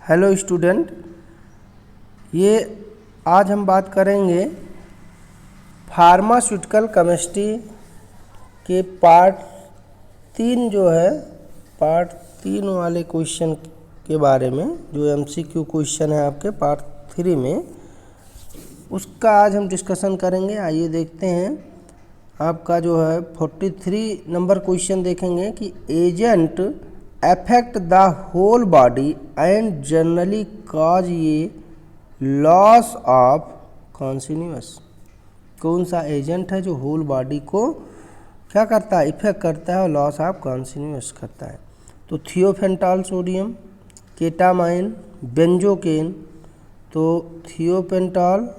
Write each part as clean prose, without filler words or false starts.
Hello student, ये आज हम बात करेंगे फार्मास्यूटिकल केमिस्ट्री के पार्ट 3 जो है पार्ट 3 वाले क्वेश्चन के बारे में, जो एमसीक्यू क्वेश्चन है आपके पार्ट 3 में, उसका आज हम डिस्कशन करेंगे। आइए देखते हैं। आपका जो है 43 नंबर क्वेश्चन देखेंगे कि agent affect the whole body and generally cause ये लॉस ऑफ कॉन्टिन्यूअस। कौन सा एजेंट है जो होल बॉडी को क्या करता है, इफेक्ट करता है और लॉस ऑफ कॉन्टिन्यूअस करता है? तो थियोपेंटाल सोडियम, केटामाइन, बेंजोकेन। तो थियोपेंटाल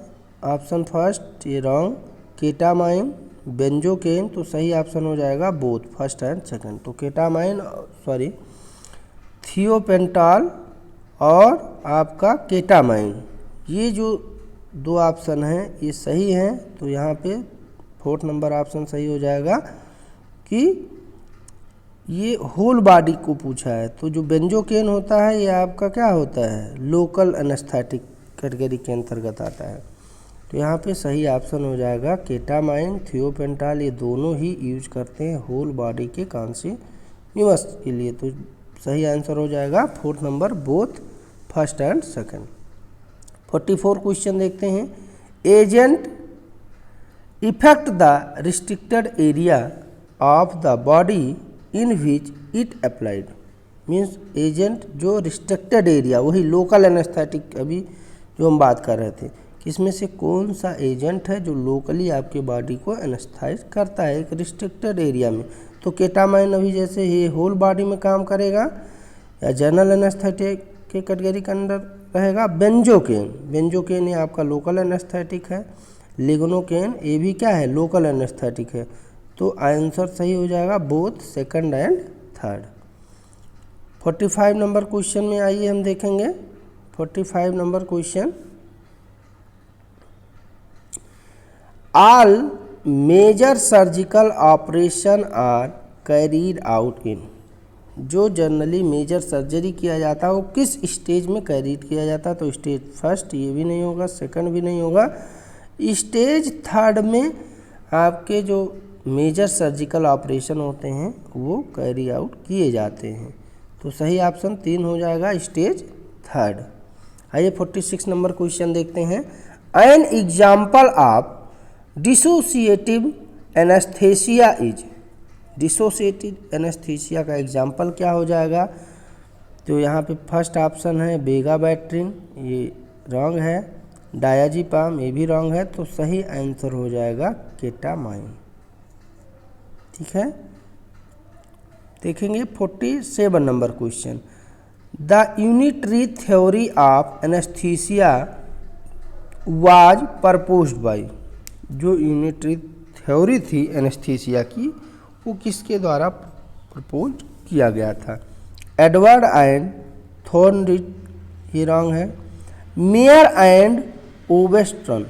ऑप्शन फर्स्ट, ये रॉन्ग। केटामाइन, बेंजोकेन, तो सही ऑप्शन हो जाएगा बोथ, फर्स्ट एंड सेकंड। तो केटामाइन थियोपेंटाल और आपका केटामाइन, ये जो दो ऑप्शन हैं ये सही हैं। तो यहाँ पे 4th नंबर ऑप्शन सही हो जाएगा कि ये होल बॉडी को पूछा है। तो जो बेंजोकेन होता है ये आपका क्या होता है, लोकल एनेस्थेटिक कैटेगरी के अंतर्गत आता है। तो यहाँ पे सही ऑप्शन हो जाएगा केटामाइन, थियोपेंटाल, ये दोनों ही यूज करते हैं होल बॉडी के कॉन्टिन्यूअस के लिए। तो सही आंसर हो जाएगा 4th number, both first and second. 44 question देखते हैं। Agent effect the restricted area of the body in which it applied. Means agent जो रिस्ट्रिक्टेड एरिया, वही लोकल एनेस्थेटिक अभी जो हम बात कर रहे थे, इसमें से कौन सा एजेंट है जो लोकली आपके बॉडी को एनेस्थाइज करता है एक रिस्ट्रिक्टेड एरिया में? तो केटामाइन अभी जैसे ये होल बॉडी में काम करेगा या जनरल एनेस्थेटिक के कैटेगरी के अंदर रहेगा। बेंजोकेन ये आपका लोकल एनेस्थेटिक है। लिग्नोकेन ये भी क्या है, लोकल एनेस्थेटिक है। तो आंसर सही हो जाएगा both second and third. 45 number question में आइए हम देखेंगे। 45 number question, all major surgical operation are carried out in. जो जनरली मेजर सर्जरी किया जाता है वो किस स्टेज में कैरीड किया जाता है? तो स्टेज फर्स्ट ये भी नहीं होगा, सेकंड भी नहीं होगा, स्टेज थर्ड में आपके जो मेजर सर्जिकल ऑपरेशन होते हैं वो कैरी आउट किए जाते हैं। तो सही ऑप्शन 3 हो जाएगा, स्टेज थर्ड। आइए 46 नंबर क्वेश्चन देखते हैं। An example of dissociative anaesthesia is. Dissociative anaesthesia का एग्जाम्पल क्या हो जाएगा? तो यहाँ पे फर्स्ट ऑप्शन है बेगाबैट्रिन, ये रॉन्ग है। डायाजीपाम, ये भी रॉन्ग है। तो सही आंसर हो जाएगा केटामाइन। ठीक है, देखेंगे 47 number question. The unitary theory of anaesthesia was proposed by. जो यूनिटरी थ्योरी थी एनेस्थीसिया की वो किसके द्वारा प्रपोज किया गया था? एडवर्ड एंड थॉर्नरिच, ये रॉन्ग है। मेयर एंड ओबर्टन,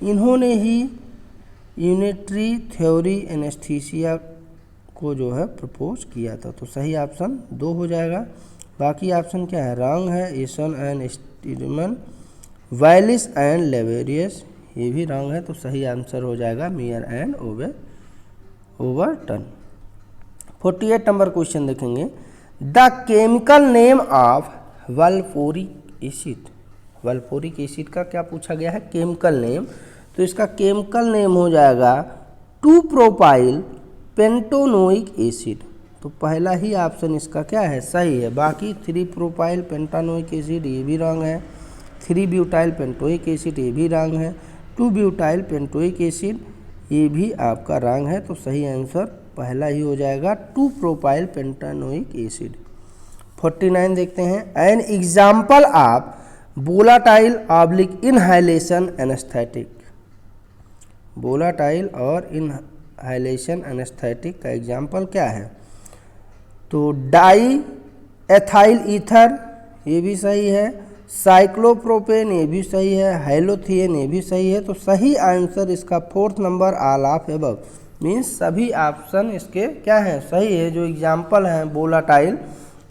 इन्होंने ही यूनिटरी थ्योरी एनेस्थीसिया को जो है प्रपोज किया था। तो सही ऑप्शन 2 हो जाएगा। बाकी ऑप्शन क्या है, रॉन्ग है। एसन एंड स्टीडमन, वायलिस एंड लेवेरियस, ये भी रॉन्ग है। तो सही आंसर हो जाएगा Meyer and Overton. 48 number question देखेंगे। द केमिकल नेम ऑफ वल्फोरिक एसिड। वल्फोरिक एसिड का क्या पूछा गया है, केमिकल नेम। तो इसका केमिकल नेम हो जाएगा 2-प्रोपाइल पेंटोनोइक एसिड। तो पहला ही ऑप्शन इसका क्या है, सही है। बाकी 3-प्रोपाइल पेंटानोइक एसिड ये भी रॉन्ग है। 3-ब्यूटाइल पेंटोइक एसिड ये भी रॉन्ग है। 2-ब्यूटाइल पेंटोइक एसिड ये भी आपका रॉन्ग है। तो सही आंसर पहला ही हो जाएगा 2-प्रोपाइल पेंटानोइक एसिड। 49 देखते हैं। An example of volatile oblique inhalation anaesthetic. Volatile और इनहाइलेशन एनेस्थेटिक का एग्जाम्पल क्या है? तो डाई एथाइल ईथर ये भी सही है। साइक्लोप्रोपेन ये भी सही है। हाइलोथियन ये भी सही है। तो सही आंसर इसका 4th number, all of above. Means सभी ऑप्शन इसके क्या हैं, सही है। जो एग्जाम्पल हैं वोलाटाइल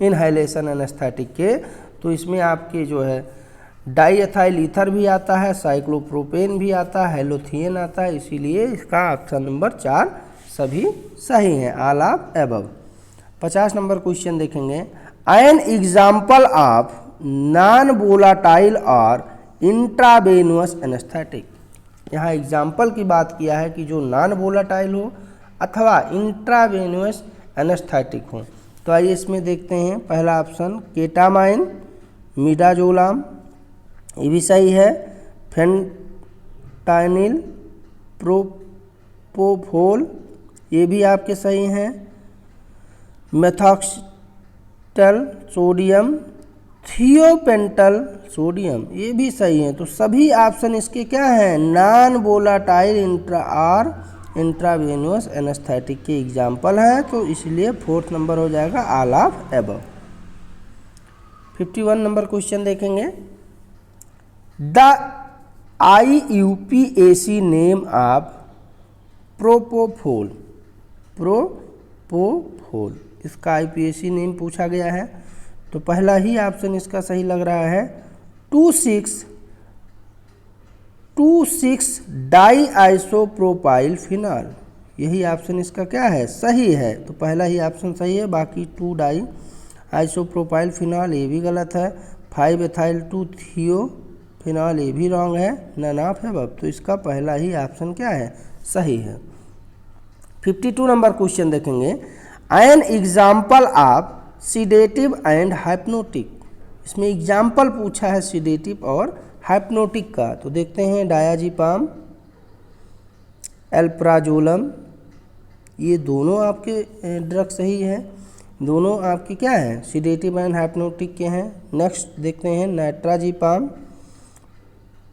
इनहेलेशन एनेस्थेटिक के। तो इसमें आपके जो है डाईएथाइल ईथर भी आता है, साइक्लोप्रोपेन भी आता है, हेलोथियन आता है, इसीलिए इसका ऑप्शन नंबर 4 सभी सही हैं, all of above. 50 number question देखेंगे, an example of non volatile और इंट्रावेनुअस एनेस्थेटिक। यहाँ एग्जाम्पल की बात किया है कि जो नॉन वोलाटाइल हो अथवा इंट्रावेनुअस एनेस्थेटिक हो। तो आइए इसमें देखते हैं, पहला ऑप्शन केटामाइन, मिडाजोलाम, ये भी सही है। फेंटानिल, प्रोपोफोल, ये भी आपके सही हैं। मेथॉक्सिटल सोडियम, थियोपेंटल सोडियम, ये भी सही है। तो सभी ऑप्शन इसके क्या हैं, नॉन वोलाटाइल इंट्रावेनुअस एनेस्थेटिक के एग्जाम्पल हैं। तो इसलिए 4th नंबर हो जाएगा all of above. 51 number question देखेंगे, the IUPAC name of propofol, propofol इसका IUPAC नेम पूछा गया है। तो पहला ही ऑप्शन इसका सही लग रहा है, 2,6 डाई आइसोप्रोपाइल फिनॉल, यही ऑप्शन इसका क्या है, सही है। तो पहला ही ऑप्शन सही है, बाकी 2 डाई आइसोप्रोपाइल फिनॉल ये भी गलत है। 5 एथाइल 2 थियोफिनॉल ये भी रॉन्ग है, नन ऑफ अबव। तो इसका पहला ही ऑप्शन क्या है, सही है। 52 नंबर क्वेश्चन देखेंगे, an example of sedative and hypnotic. इसमें एग्जाम्पल पूछा है सीडेटिव और हाइप्नोटिक का। तो देखते हैं, डायाजीपाम, एल्प्राजोलम, ये दोनों आपके ड्रग सही है, दोनों आपके क्या हैं, सीडेटिव एंड हाइप्नोटिक के हैं। नेक्स्ट देखते हैं, नाइट्राजीपाम,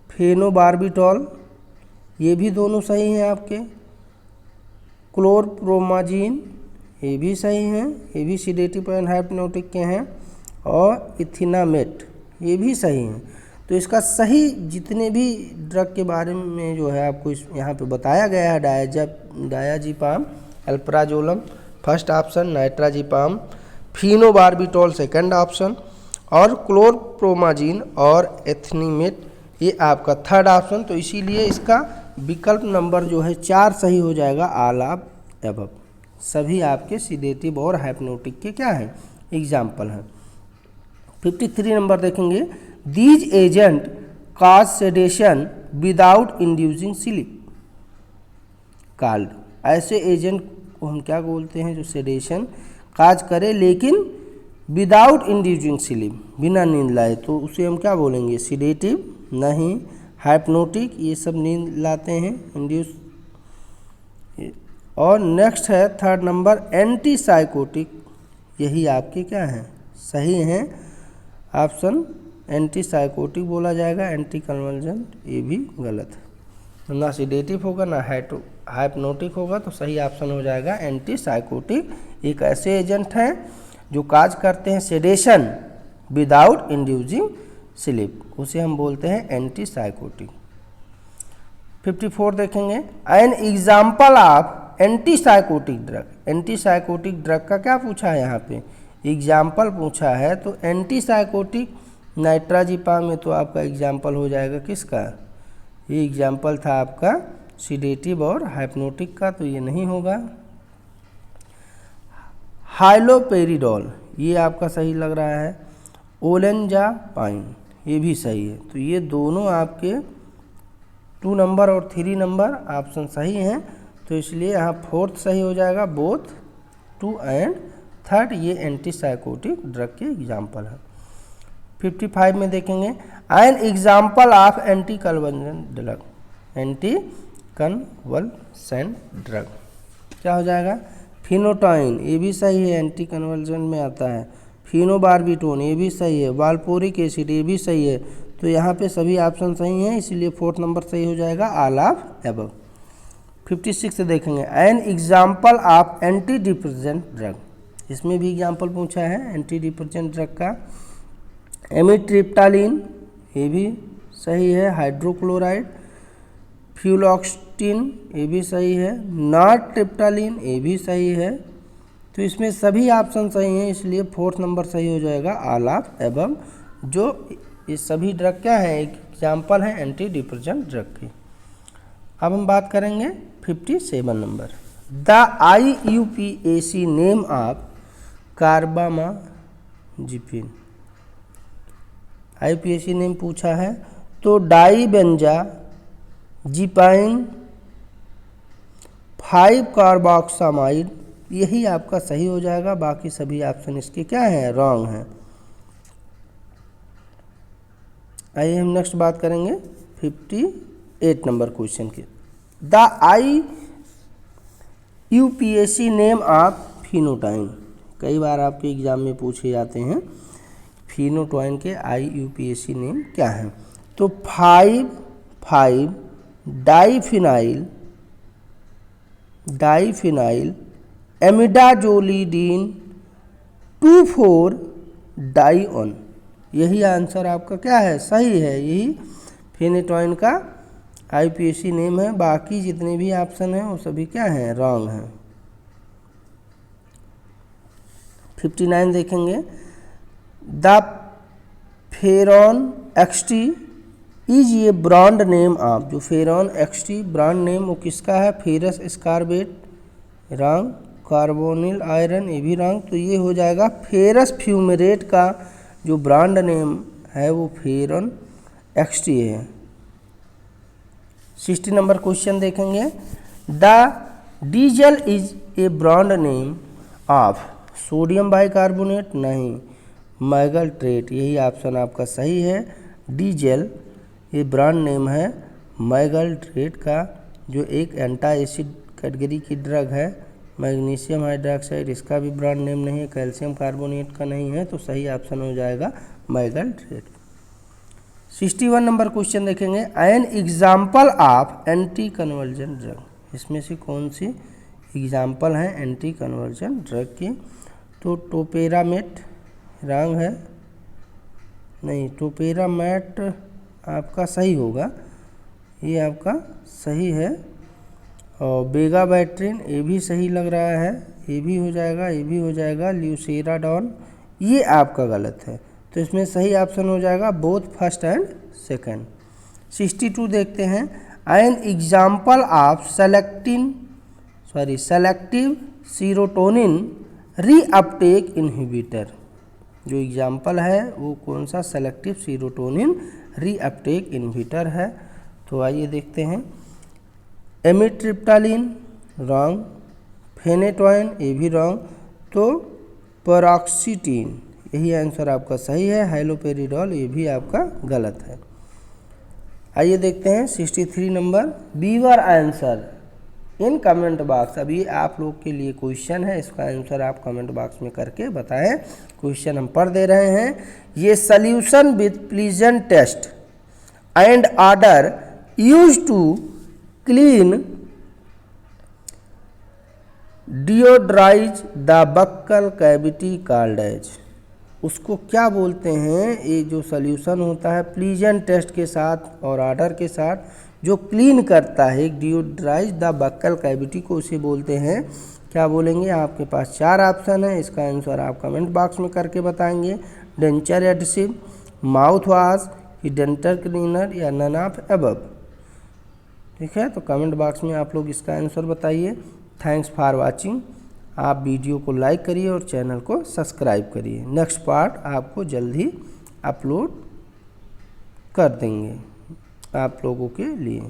फेनोबार्बिटॉल, ये भी दोनों सही हैं आपके। क्लोरप्रोमाजीन, ये भी सही हैं, ये भी सीडेटिव एंड हाइप्नोटिक के हैं। और इथिनामेट, ये भी सही हैं। तो इसका सही जितने भी ड्रग के बारे में जो है आपको यहाँ पे बताया गया है, diazepam, alprazolam first option, nitrazepam, phenobarbital second option, और क्लोरप्रोमाजीन और एथिनामेट ये आपका थर्ड ऑप्शन। तो इसीलिए इसका विकल्प नंबर जो है 4 सही हो जाएगा, ऑल ऑफ अबव। सभी आपके सीडेटिव और हाइप्नोटिक के क्या हैं, एग्जाम्पल हैं। 53 नंबर देखेंगे, these agent cause sedation without inducing sleep called. ऐसे एजेंट को हम क्या बोलते हैं, जो सेडेशन काज करे लेकिन विदाउट इंड्यूसिंग स्लीप, बिना नींद लाए, तो उसे हम क्या बोलेंगे, सीडेटिव नहीं। हाइप्नोटिक, ये सब नींद लाते हैं, इंड्यूस। और नेक्स्ट है थर्ड नंबर, एंटीसाइकोटिक, यही आपके क्या हैं, सही हैं ऑप्शन। एंटीसाइकोटिक बोला जाएगा, एंटी कन्वर्जेंट ये भी गलत है। ना सीडेटिव होगा ना हाइप्नोटिक होगा, तो सही ऑप्शन हो जाएगा एंटीसाइकोटिक। एक ऐसे एजेंट हैं जो काज करते हैं सेडेशन विदाउट इंड्यूसिंग स्लीप, उसे हम बोलते हैं एंटीसाइकोटिक। 54 देखेंगे, an example of antipsychotic drug. Antipsychotic drug का क्या पूछा है, यहाँ पे एग्जाम्पल पूछा है। तो एंटीसाइकोटिक नाइट्राजीपाम में तो आपका एग्जाम्पल हो जाएगा किसका, ये एग्जाम्पल था आपका सीडेटिव और हाइप्नोटिक का, तो ये नहीं होगा। हाइलोपेरिडोल, ये आपका सही लग रहा है। ओलेंजापाइन, ये भी सही है। तो ये दोनों आपके 2 नंबर और 3 नंबर ऑप्शन सही हैं। तो इसलिए यहाँ 4th सही हो जाएगा, बोथ 2 एंड 3rd ये एंटीसाइकोटिक ड्रग के एग्जाम्पल हैं। 55 में देखेंगे, an example of anti convergent drug. Anti convergent drug क्या हो जाएगा, फिनोटाइन, ये भी सही है, एंटी कन्वर्जेंट में आता है। फिनोबार्बिटोन, ये भी सही है। वाल्पोरिक एसिड, ये भी सही है। तो यहाँ पे सभी ऑप्शन सही हैं, इसलिए 4th नंबर सही हो जाएगा, ऑल ऑफ अबव। 56 देखेंगे, an example of anti depressant drug. इसमें भी एग्जाम्पल पूछा है एंटी डिप्रेसेंट ड्रग का। एमिट्रिप्टालिन, ये भी सही है। हाइड्रोक्लोराइड, फ्यूलॉक्सटिन, ये भी सही है। नॉरट्रिप्टालिन, ये भी सही है। तो इसमें सभी ऑप्शन सही हैं, इसलिए फोर्थ नंबर सही हो जाएगा ऑल ऑफ एबव। जो ये सभी ड्रग क्या है, एक एग्जाम्पल है एंटी डिप्रेशन ड्रग की। अब हम बात करेंगे 57 number, the IUPAC name of carbamazepine. IUPAC name पूछा है तो डाईबेंजाजिपाइन 5 कार्बोक्सामाइड, यही आपका सही हो जाएगा। बाकी सभी ऑप्शन इसके क्या हैं, रॉन्ग हैं। आइए हम नेक्स्ट बात करेंगे 58 नंबर क्वेश्चन की। द IUPAC नेम ऑफ फिनोटाइन, कई बार आपके एग्जाम में पूछे जाते हैं फिनोटाइन के IUPAC नेम क्या हैं। तो 5 डाईफिनाइल एमिडाजोलिडीन 2,4 डाईऑन, यही आंसर आपका क्या है, सही है। यही फिनोटाइन का IUPAC नेम है। बाकी जितने भी ऑप्शन हैं वो सभी क्या हैं, रॉन्ग हैं। 59 देखेंगे, द फेरॉन XT इज ये ब्रांड नेम ऑफ, जो फेरॉन XT ब्रांड नेम वो किसका है, फेरस स्कारबेट, रॉन्ग। कार्बोनिल आयरन, ये भी रॉन्ग। तो ये हो जाएगा फेरस फ्यूमेरेट का जो ब्रांड नेम है वो फेरॉन XT है। 60 नंबर क्वेश्चन देखेंगे, the diesel is a brand name of sodium bicarbonate, नहीं, मैगलट्रेट, यही ऑप्शन आपका सही है। डीजल ये ब्रांड नेम है मैगलट्रेट का, जो एक एंटा एसिड कैटेगरी की ड्रग है। मैग्नीशियम हाइड्रोक्साइड, इसका भी ब्रांड नेम नहीं है। कैल्शियम कार्बोनेट का नहीं है, तो सही ऑप्शन हो जाएगा मैगलट्रेट। 61 नंबर क्वेश्चन देखेंगे, an example of anti conversion drug, इसमें से कौन सी एग्जाम्पल है एंटी कन्वर्जन ड्रग की। तो टोपेरामेट रॉन्ग है, नहीं, टोपेरामेट आपका सही होगा, ये आपका सही है। और बेगाबैट्रिन, ये भी सही लग रहा है, ये भी हो जाएगा, ये भी हो जाएगा। ल्यूसेराडॉन, ये आपका गलत है, तो इसमें सही ऑप्शन हो जाएगा बोथ फर्स्ट एंड सेकंड। 62 देखते हैं, an example of selective serotonin reuptake inhibitor, जो एग्जाम्पल है वो कौन सा, सेलेक्टिव सीरोटोनिन रीअपटेक इनहिबिटर है। तो आइए देखते हैं, एमिट्रिप्टालिन रॉन्ग, फेनेटोइन ये भी रॉन्ग, तो पैरोक्सिटीन यही आंसर आपका सही है। हाइलोपेरिडॉल ये भी आपका गलत है। आइए देखते हैं 63 number, beaver answer in comment box. अभी आप लोग के लिए क्वेश्चन है, इसका आंसर आप कमेंट बॉक्स में करके बताएं। क्वेश्चन हम पढ़ दे रहे हैं, ये solution with pleasant taste and order use to clean deodorise the buccal cavity called as, उसको क्या बोलते हैं। ये जो सॉल्यूशन होता है प्लीजेंट टेस्ट के साथ और ऑर्डर के साथ जो क्लीन करता है डिओड्राइज द बक्कल कैविटी को, उसे बोलते हैं, क्या बोलेंगे। आपके पास 4 ऑप्शन है, इसका आंसर आप कमेंट बॉक्स में करके बताएंगे। Denture adhesive, mouth wash, dental cleaner या नन ऑफ अबव। ठीक है, तो कमेंट बॉक्स में आप लोग इसका आंसर बताइए। Thanks for watching. आप वीडियो को लाइक करिए और चैनल को सब्सक्राइब करिए। नेक्स्ट पार्ट आपको जल्द ही अपलोड कर देंगे आप लोगों के लिए।